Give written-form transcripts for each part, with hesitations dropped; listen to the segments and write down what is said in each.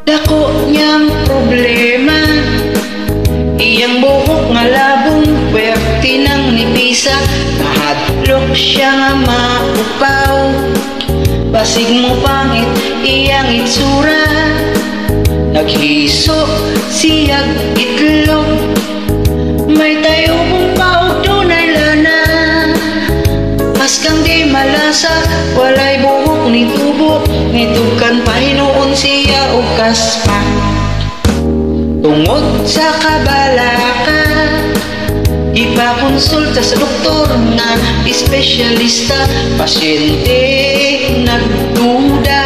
Dako niyang problema, iyang buhok nga labong pwerte ng nipisa. Nahadlok siya nga maupaw, basig mo pangit iyang itsura. Naghiso siyag itlog, may tayo mong paugdo na lana. Paskang di malasa, walay buhok ni tubo, nitugkan pa hinuon siya o kaspa. Tungod sa kabalaka, ipakonsulta sa doktor na espesyalista. Pasyente nagduda,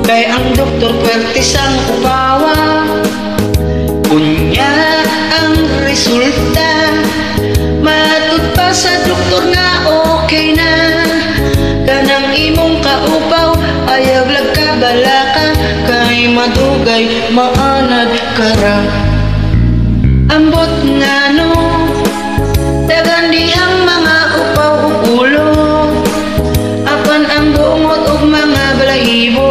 kay ang doktor pwerte sang upawa. Kunya ang resulta, matud pa sa doktor na okay na. Kanang imong kaupaw, ayaw lag kabalaka, kay madugay maanad kara. Ambot nga no, dagan dihang mga upaw ug ulo, apan ang bungot ug mga balahibo,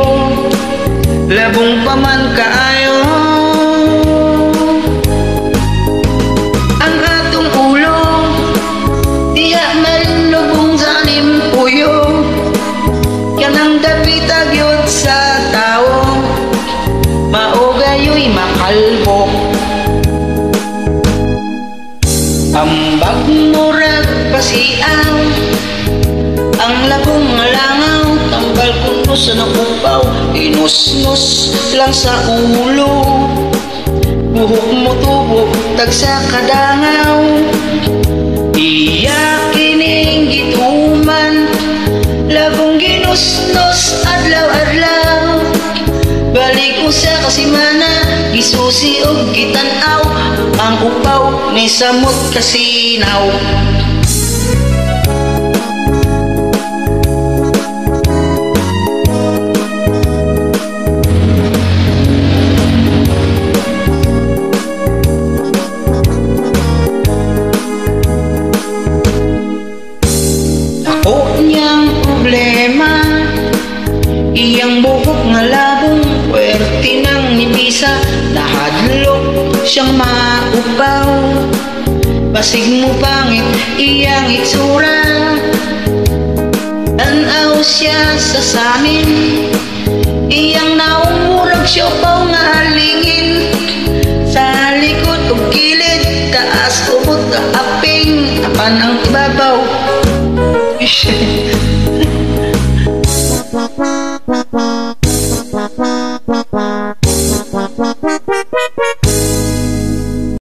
labong paman kaayo. Ang atong ulo, diha malubong sa nimpuyo, kanang dapita gyud sa tawo, maugayoy makalbo. Ambag murag pasiaw, ang labong nga langaw, tambal kuno sa nakupaw, inusnos lang sa ulo. Buhok mo tubo, tagsa kadangaw, iya kining gituman, labong ginusnos adlaw-adlaw. Balik ko sa kasimana, gisusi og gitanaw, ang upaw ni samot kasinaw. Ako niyang problema, iyang buhok nga labong pwerte ng nipisa. Nahadlok siyang maupaw, basig mo pangit iyang itsura. Tanaw siya sa samin, iyang naumurag siya upaw nga halingin. Sa likod ug kilid, taas ubot ka aping, apan ang ibabaw